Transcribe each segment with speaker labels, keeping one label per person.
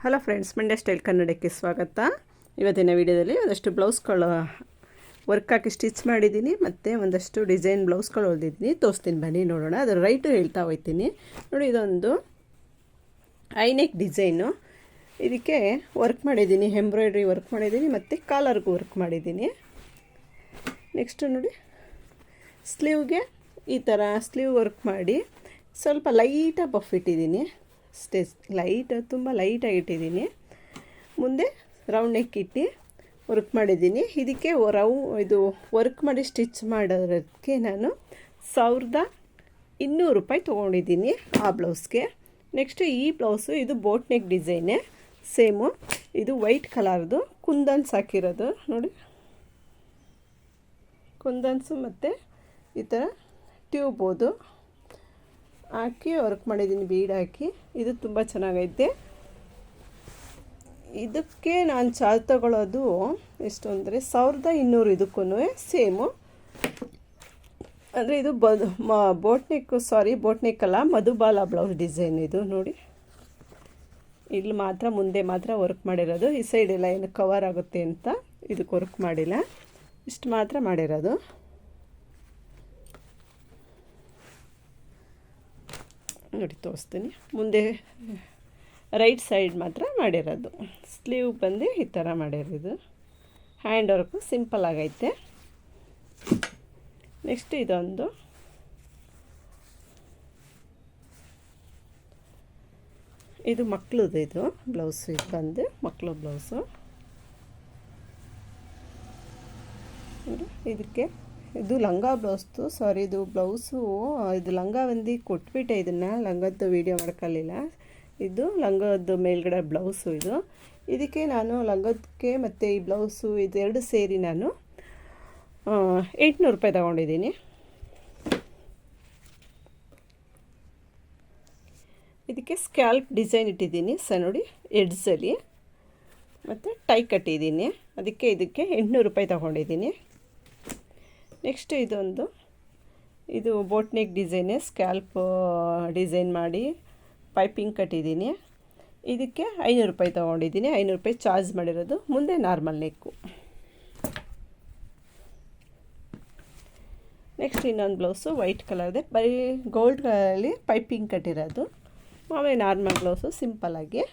Speaker 1: Hello friends, Mandya style ಕನ್ನಡಕ್ಕೆ ಸ್ವಾಗತ. ಇವತ್ತಿನ ವಿಡಿಯೋದಲ್ಲಿ ಒಂದಷ್ಟು ಬ್ಲೌಸ್ಗಳು ವರ್ಕ್ ಹಾಕಿ ಸ್ಟಿಚ್ ಮಾಡಿದ್ದೀನಿ, ಮತ್ತು ಒಂದಷ್ಟು ಡಿಸೈನ್ ಬ್ಲೌಸ್ಗಳು ಹೊಲ್ದಿದ್ದೀನಿ. ತೋರಿಸ್ತೀನಿ, ಬನ್ನಿ ನೋಡೋಣ. ಅದರ ರೈಟು ಹೇಳ್ತಾ ಹೋಗ್ತೀನಿ. ನೋಡಿ, ಇದೊಂದು ಐನೆಕ್ ಡಿಸೈನು. ಇದಕ್ಕೆ ವರ್ಕ್ ಮಾಡಿದ್ದೀನಿ, ಎಂಬ್ರಾಯ್ಡ್ರಿ ವರ್ಕ್ ಮಾಡಿದ್ದೀನಿ, ಮತ್ತು ಕಾಲರ್ಗೂ ವರ್ಕ್ ಮಾಡಿದ್ದೀನಿ. ನೆಕ್ಸ್ಟು ನೋಡಿ, ಸ್ಲೀವ್ಗೆ ಈ ಥರ ಸ್ಲೀವ್ ವರ್ಕ್ ಮಾಡಿ ಸ್ವಲ್ಪ ಲೈಟಾಗಿ ಬಫ್ ಇಟ್ಟಿದ್ದೀನಿ. ತುಂಬ ಲೈಟಾಗಿ ಇಟ್ಟಿದ್ದೀನಿ. ಮುಂದೆ ರೌಂಡ್ ನೆಕ್ ಇಟ್ಟು ವರ್ಕ್ ಮಾಡಿದ್ದೀನಿ. ಇದಕ್ಕೆ ಇದು ವರ್ಕ್ ಮಾಡಿ ಸ್ಟಿಚ್ ಮಾಡೋದಕ್ಕೆ ನಾನು 1200 ರೂಪಾಯಿ ತೊಗೊಂಡಿದ್ದೀನಿ ಆ ಬ್ಲೌಸ್ಗೆ. ನೆಕ್ಸ್ಟು ಈ ಬ್ಲೌಸು, ಇದು ಬೋಟ್ ನೆಕ್ ಡಿಸೈನೇ, ಸೇಮು. ಇದು ವೈಟ್ ಕಲರ್ದು ಕುಂದನ್ಸ್ ಹಾಕಿರೋದು ನೋಡಿ, ಕುಂದನ್ಸು ಮತ್ತು ಈ ಥರ ಟ್ಯೂಬೋದು ಹಾಕಿ ವರ್ಕ್ ಮಾಡಿದ್ದೀನಿ, ಬೀಡ್ ಹಾಕಿ. ಇದು ತುಂಬ ಚೆನ್ನಾಗೈತೆ. ಇದಕ್ಕೆ ನಾನು ಚಾರ್ಜ್ ತಗೊಳ್ಳೋದು ಎಷ್ಟು ಅಂದರೆ 1200. ಇದಕ್ಕೂ ಸೇಮು. ಅಂದರೆ ಇದು ಬೋಟ್ ನೆಕ್ ಅಲ್ಲ, ಮಧುಬಾಲ ಬ್ಲೌಸ್ ಡಿಸೈನ್ ಇದು ನೋಡಿ. ಇಲ್ಲಿ ಮಾತ್ರ ಮುಂದೆ ಮಾತ್ರ ವರ್ಕ್ ಮಾಡಿರೋದು, ಈ ಸೈಡೆಲ್ಲ ಏನು ಕವರ್ ಆಗುತ್ತೆ ಅಂತ ಇದಕ್ಕೆ ವರ್ಕ್ ಮಾಡಿಲ್ಲ, ಇಷ್ಟು ಮಾತ್ರ ಮಾಡಿರೋದು. ನೋಡಿ ತೋರಿಸ್ತೀನಿ. ಮುಂದೆ ರೈಟ್ ಸೈಡ್ ಮಾತ್ರ ಮಾಡಿರೋದು. ಸ್ಲೀವ್ ಬಂದು ಈ ಥರ ಮಾಡಿರೋದು. ಹ್ಯಾಂಡ್ ವರ್ಕು ಸಿಂಪಲ್ ಆಗೈತೆ. ನೆಕ್ಸ್ಟ್ ಇದೊಂದು ಇದು ಮಕ್ಕಳದು, ಇದು ಬ್ಲೌಸು. ಇದು ಬಂದು ಮಕ್ಕಳು ಬ್ಲೌಸು. ಇದಕ್ಕೆ ಇದು ಲಂಗ ಬ್ಲೌಸ್ದು, ಇದು ಬ್ಲೌಸು. ಇದು ಲಂಗ ಬಂದು ಕೊಟ್ಬಿಟ್ಟೆ, ಇದನ್ನು ಲಂಗದ್ದು ವೀಡಿಯೋ ಮಾಡ್ಕೊಳ್ಳಿಲ್ಲ. ಇದು ಲಂಗದ್ದು ಮೇಲ್ಗಡೆ ಬ್ಲೌಸು. ಇದಕ್ಕೆ ನಾನು ಲಂಗಕ್ಕೆ ಮತ್ತು ಈ ಬ್ಲೌಸು ಇದೆರಡು ಸೇರಿ ನಾನು 800 ರೂಪಾಯಿ ತಗೊಂಡಿದ್ದೀನಿ. ಇದಕ್ಕೆ ಸ್ಕ್ಯಾಲ್ಪ್ ಡಿಸೈನ್ ಇಟ್ಟಿದ್ದೀನಿ ನೋಡಿ, ಎಡ್ಜಲ್ಲಿ, ಮತ್ತು ಟೈ ಕಟ್ಟಿದ್ದೀನಿ. ಇದಕ್ಕೆ 800 ರೂಪಾಯಿ ತಗೊಂಡಿದ್ದೀನಿ. ನೆಕ್ಸ್ಟ್ ಇದು ಬೋಟ್ ನೆಕ್ ಡಿಸೈನೇ, ಸ್ಕ್ಯಾಲ್ಪ್ ಡಿಸೈನ್ ಮಾಡಿ ಪೈಪಿಂಗ್ ಕಟ್ಟಿದ್ದೀನಿ. ಇದಕ್ಕೆ 500 ರೂಪಾಯಿ ತೊಗೊಂಡಿದ್ದೀನಿ. 500 ರೂಪಾಯಿ ಚಾರ್ಜ್ ಮಾಡಿರೋದು. ಮುಂದೆ ನಾರ್ಮಲ್ ನೆಕ್ಕು. ನೆಕ್ಸ್ಟ್ ಇನ್ನೊಂದು ಬ್ಲೌಸು ವೈಟ್ ಕಲರ್ದೆ, ಬರೀ ಗೋಲ್ಡ್ ಕಲರಲ್ಲಿ ಪೈಪಿಂಗ್ ಕಟ್ಟಿರೋದು. ಆಮೇಲೆ ನಾರ್ಮಲ್ ಬ್ಲೌಸು ಸಿಂಪಲ್ಲಾಗಿ.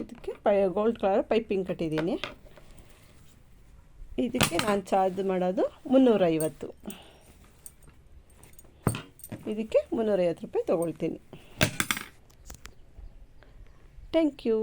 Speaker 1: ಇದಕ್ಕೆ ಗೋಲ್ಡ್ ಕಲರ್ ಪೈಪಿಂಗ್ ಕಟ್ಟಿದ್ದೀನಿ. ಇದಕ್ಕೆ ನಾನು ಚಾರ್ಜ್ ಮಾಡೋದು 350. ಇದಕ್ಕೆ 350 ರೂಪಾಯಿ ತೊಗೊಳ್ತೀನಿ. Thank you.